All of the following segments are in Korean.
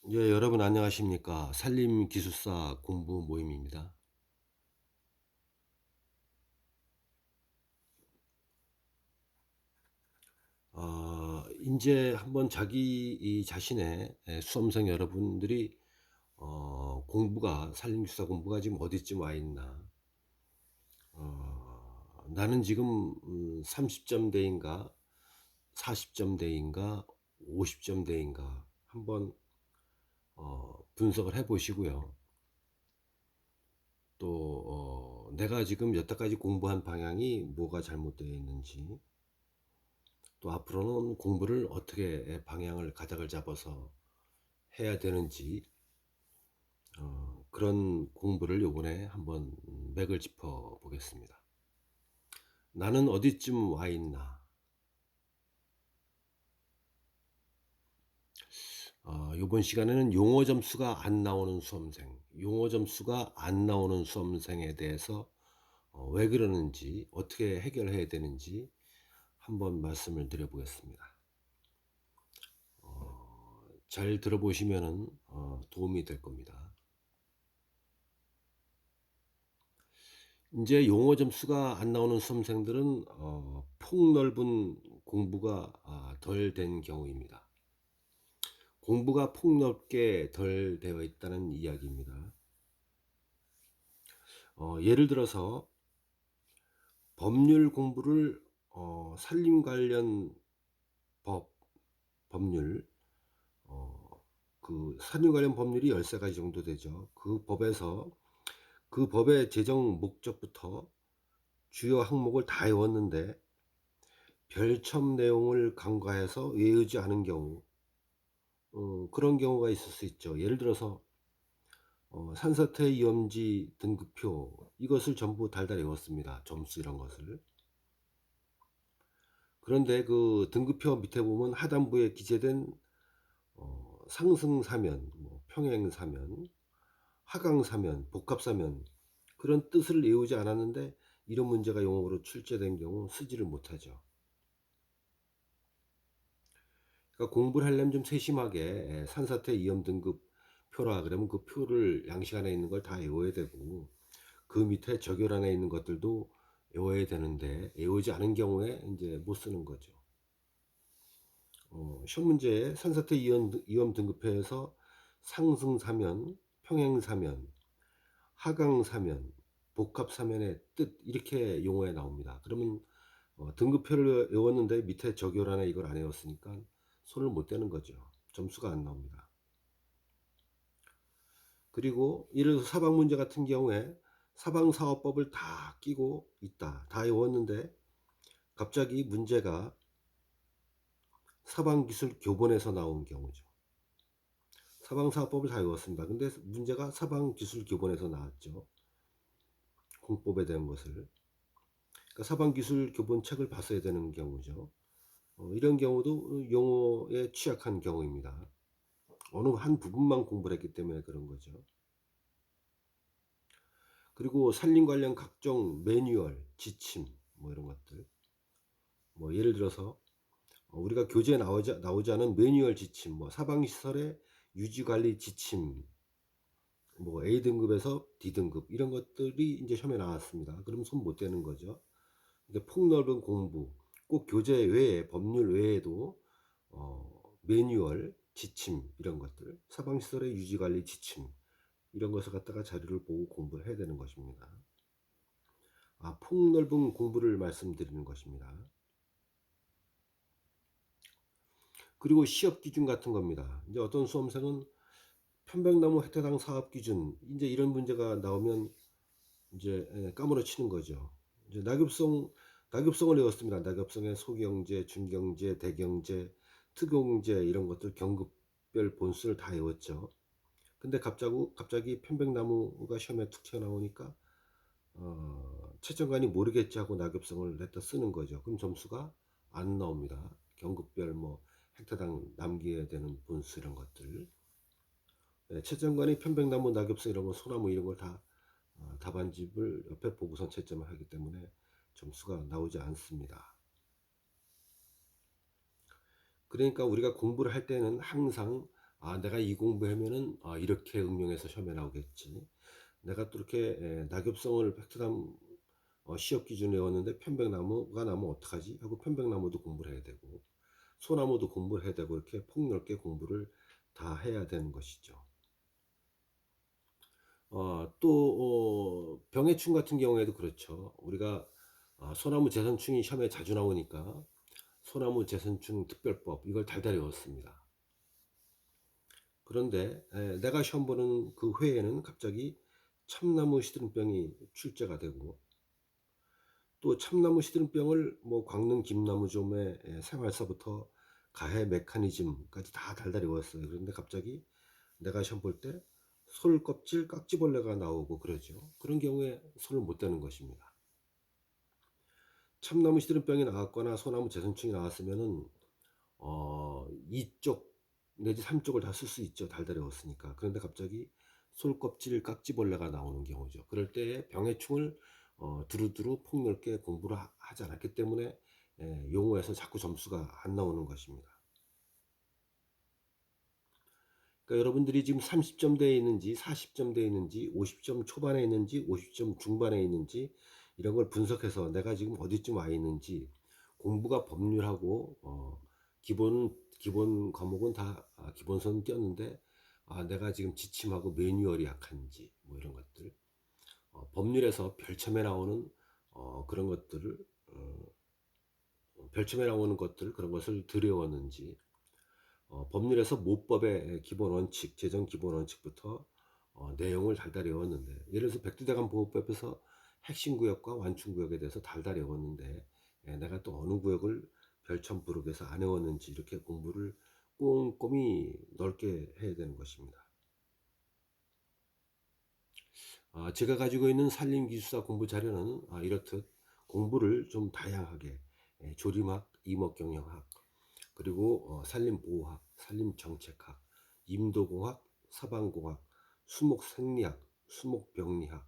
예, 여러분 안녕하십니까? 산림기술사 공부 모임입니다. 인제 한번 자기 이 자신의 수험생 여러분들이 공부가 산림기술사 공부가 지금 어디쯤 와 있나. '나는 지금 30 점대인가 40 점대인가 50 점대인가.' 한번 분석을 해 보시고요. 또 '내가 지금 여태까지 공부한 방향이 뭐가 잘못되어 있는지.' 또 앞으로는 공부를 어떻게 방향을 가닥을 잡아서 해야 되는지 그런 공부를 요번에 한번 맥을 짚어 보겠습니다. '나는 어디쯤 와 있나.' 요번 시간에는 용어 점수가 안 나오는 수험생, 용어 점수가 안 나오는 수험생에 대해서 왜 그러는지 어떻게 해결해야 되는지 한번 말씀을 드려 보겠습니다. 잘 들어보시면은 도움이 될 겁니다. 인제 용어 점수가 안 나오는 수험생들은 폭넓은 공부가 덜 된 경우입니다. 공부가 폭넓게 덜 되어 있다는 이야기입니다. 예를 들어서 법률 공부를 산림 관련 법, 법률 그 산림 관련 법률이 13 가지 정도 되죠. 그 법에서 그 법의 제정 목적부터 주요 항목을 다 외웠는데 별첨 내용을 간과해서 외우지 않은 경우, 그런 경우가 있을 수 있죠. 예를 들어서 산사태 위험지 등급표 이것을 전부 달달 외웠습니다, 점수 이런 것을. 그런데 그 등급표 밑에 보면 하단부에 기재된 상승사면, 뭐 평행사면, 하강사면, 복합사면 그런 뜻을 외우지 않았는데 이런 문제가 영어로 출제된 경우 쓰지를 못하죠. 그러니까 공부를 하려면 좀 세심하게 산사태 위험 등급 표라 그러면 그 표를 양식 안에 있는 걸 다 외워야 되고 그 밑에 적열 안에 있는 것들도 외워야 되는데 외우지 않은 경우에 인제 못 쓰는 거죠. 시험 문제에 산사태 위험 등급표에서 상승사면, 평행사면, 하강사면, 복합사면의 뜻 이렇게 용어에 나옵니다. 그러면 등급표를 외웠는데 밑에 적열하나 이걸 안 외웠으니까 손을 못 대는 거죠. 점수가 안 나옵니다. 그리고 예를 들어서 사방 문제 같은 경우에 사방사업법을 다 끼고 있다. 다 외웠는데 갑자기 문제가 사방기술교본에서 나온 경우죠. 사방사업법을 다 외웠습니다. 근데 문제가 사방기술교본에서 나왔죠. 공법에 대한 것을. 그러니까 사방기술교본 책을 봤어야 되는 경우죠. 이런 경우도 용어에 취약한 경우입니다. 어느 한 부분만 공부를 했기 때문에 그런 거죠. 그리고 산림 관련 각종 매뉴얼, 지침 뭐 이런 것들. 뭐 예를 들어서 우리가 교재에 나오지 않은 매뉴얼 지침, 뭐 사방시설의 유지관리 지침, 뭐 A등급에서 D등급 이런 것들이 인제 시험에 나왔습니다. 그러면 손 못 대는 거죠. 근데 폭넓은 공부, 꼭 교재 외에 법률 외에도 매뉴얼, 지침 이런 것들, 사방시설의 유지관리 지침 이런 것을 갖다가 자료를 보고 공부를 해야 되는 것입니다. 폭넓은 공부를 말씀드리는 것입니다. 그리고 시업 기준 같은 겁니다. 인제 어떤 수험생은 편백나무 헥타당 사업 기준 인제 이런 문제가 나오면 인제 까무러치는 거죠. 이제 낙엽성을 외웠습니다. 낙엽성의 소경제, 중경제, 대경제, 특용제 이런 것들 경급별 본수를 다 외웠죠. 근데 갑자기 편백나무가 시험에 툭 튀어나오니까 '채점관이 모르겠지.' 하고 낙엽성을 냈다 쓰는 거죠. 그럼 점수가 안 나옵니다. 경급별 뭐 헥타당 남겨야 되는 본수 이런 것들. 채점관이 편백나무, 낙엽성 이런 거 소나무 이런 걸 다 답안집을 옆에 보고선 채점을 하기 때문에 점수가 나오지 않습니다. 그러니까 우리가 공부를 할 때는 항상 내가 이 공부하면은 이렇게 응용해서 시험에 나오겠지. 내가 또 이렇게 낙엽성을 백두담 시험 기준에 외웠는데 편백나무가 나면 어떡하지 하고 편백나무도 공부를 해야 되고 소나무도 공부를 해야 되고 이렇게 폭넓게 공부를 다 해야 되는 것이죠. 또 병해충 같은 경우에도 그렇죠. 우리가 소나무 재선충이 시험에 자주 나오니까 소나무 재선충 특별법 이걸 달달이 외웠습니다. 그런데 내가 시험 보는 그 회에는 갑자기 참나무 시드름병이 출제가 되고 또 참나무 시드름병을 뭐 광릉 김나무좀의 생활사부터 가해 메커니즘까지 다 달달이 외웠어요. 그런데 갑자기 내가 시험 볼 때 솔껍질 깍지벌레가 나오고 그러죠. 그런 경우에 손을 못 대는 것입니다. 참나무 시드름병이 나왔거나 소나무 재선충이 나왔으면은 2쪽 내지 3쪽을 다 쓸 수 있죠. 달달이 왔으니까. 그런데 갑자기 솔껍질 깍지벌레가 나오는 경우죠. 그럴 때 병해충을 두루두루 폭넓게 공부를 하지 않았기 때문에 용어에서 자꾸 점수가 안 나오는 것입니다. 그러니까 여러분들이 지금 30점대에 있는지 40점대에 있는지 50점 초반에 있는지 50점 중반에 있는지 이런 걸 분석해서 내가 지금 어디쯤 와 있는지 공부가 법률하고 기본 과목은 다 기본선 띄었는데 내가 지금 지침하고 매뉴얼이 약한지 뭐 이런 것들 법률에서 별첨에 나오는 그런 것들을 별첨에 나오는 것들 그런 것을 들여왔는지 법률에서 모법의 기본 원칙, 재정 기본 원칙부터 내용을 달달이 외웠는데 예를 들어서 백두대간 보호법에서 핵심 구역과 완충 구역에 대해서 달달이 외웠는데 내가 또 어느 구역을 별첨 부록에서 안 외웠는지 이렇게 공부를 꼼꼼히 넓게 해야 되는 것입니다. 제가 가지고 있는 산림기술사 공부 자료는 이렇듯 공부를 좀 다양하게 조림학, 이목경영학, 그리고 산림보호학, 산림정책학, 임도공학, 사방공학, 수목생리학, 수목병리학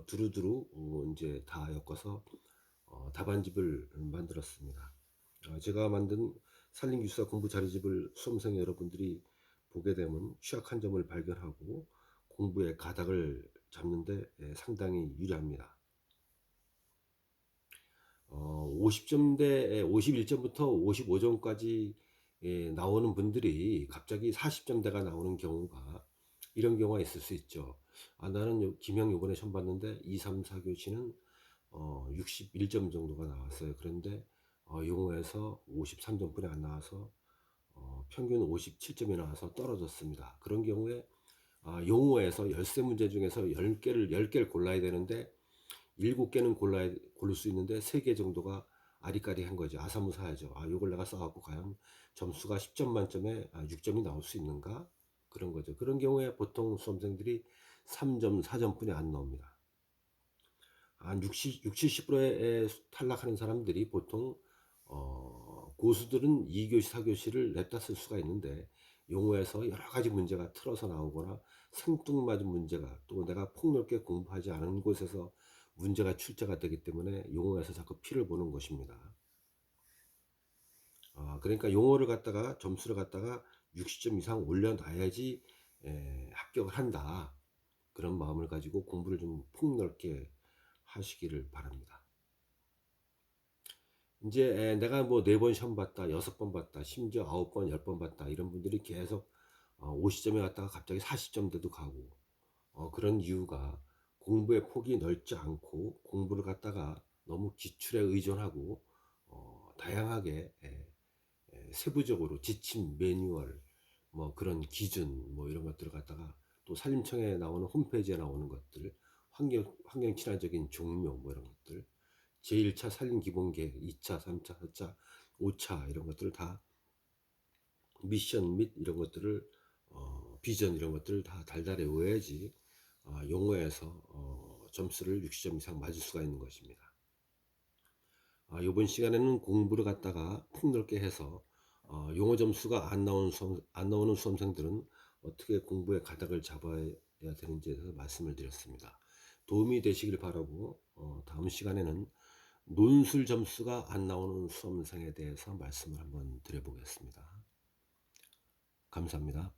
두루두루 이제 다 엮어서 답안집을 만들었습니다. 제가 만든 산림기술사 공부 자료집을 수험생 여러분들이 보게 되면 취약한 점을 발견하고 공부의 가닥을 잡는데 상당히 유리합니다. 50점대 51점부터 55점까지 나오는 분들이 갑자기 40점대가 나오는 경우가 이런 경우가 있을 수 있죠. 나는 김형 요번에 처음 봤는데 2, 3, 4교시는 61점 정도가 나왔어요. 그런데 용어에서 53점뿐이 안 나와서 평균 57점이 나와서 떨어졌습니다. 그런 경우에 용어에서 13문제 중에서 10개를 골라야 되는데 7개는 고를 수 있는데 3개 정도가 아리까리한 거죠. 아사무사하죠. 요걸 내가 써갖고 과연 점수가 10점 만점에 6점이 나올 수 있는가? 그런 거죠. 그런 경우에 보통 수험생들이 3점, 4점뿐이 안 나옵니다. 한 70%의 탈락하는 사람들이 보통 고수들은 2교시, 4교시를 냅다 쓸 수가 있는데 용어에서 여러 가지 문제가 틀어서 나오거나 생뚱맞은 문제가 또 내가 폭넓게 공부하지 않은 곳에서 문제가 출제가 되기 때문에 용어에서 자꾸 피를 보는 것입니다. 그러니까 용어를 갖다가 점수를 갖다가 60점 이상 올려놔야지 합격을 한다. 그런 마음을 가지고 공부를 좀 폭넓게 하시기를 바랍니다. 이제 내가 뭐 4번 시험 봤다, 6번 봤다, 심지어 9번, 10번 봤다 이런 분들이 계속 50점에 갔다가 갑자기 40점대도 가고 그런 이유가 공부의 폭이 넓지 않고 공부를 갖다가 너무 기출에 의존하고 다양하게 세부적으로 지침, 매뉴얼, 뭐 그런 기준 뭐 이런 것들을 갖다가 또 산림청에 나오는 홈페이지에 나오는 것들 환경 친화적인 종묘 뭐 이런 것들 제1차 산림기본계획 2차 3차 4차 5차 이런 것들을 다 미션 및 이런 것들을 비전 이런 것들을 다 달달이 외워야지 용어에서 점수를 60점 이상 맞을 수가 있는 것입니다. 이번 시간에는 공부를 갖다가 폭넓게 해서 용어 점수가 안 나오는 수험생들은 어떻게 공부의 가닥을 잡아야 되는지에 대해서 말씀을 드렸습니다. 도움이 되시길 바라고 다음 시간에는 논술 점수가 안 나오는 수험생에 대해서 말씀을 한번 드려보겠습니다. 감사합니다.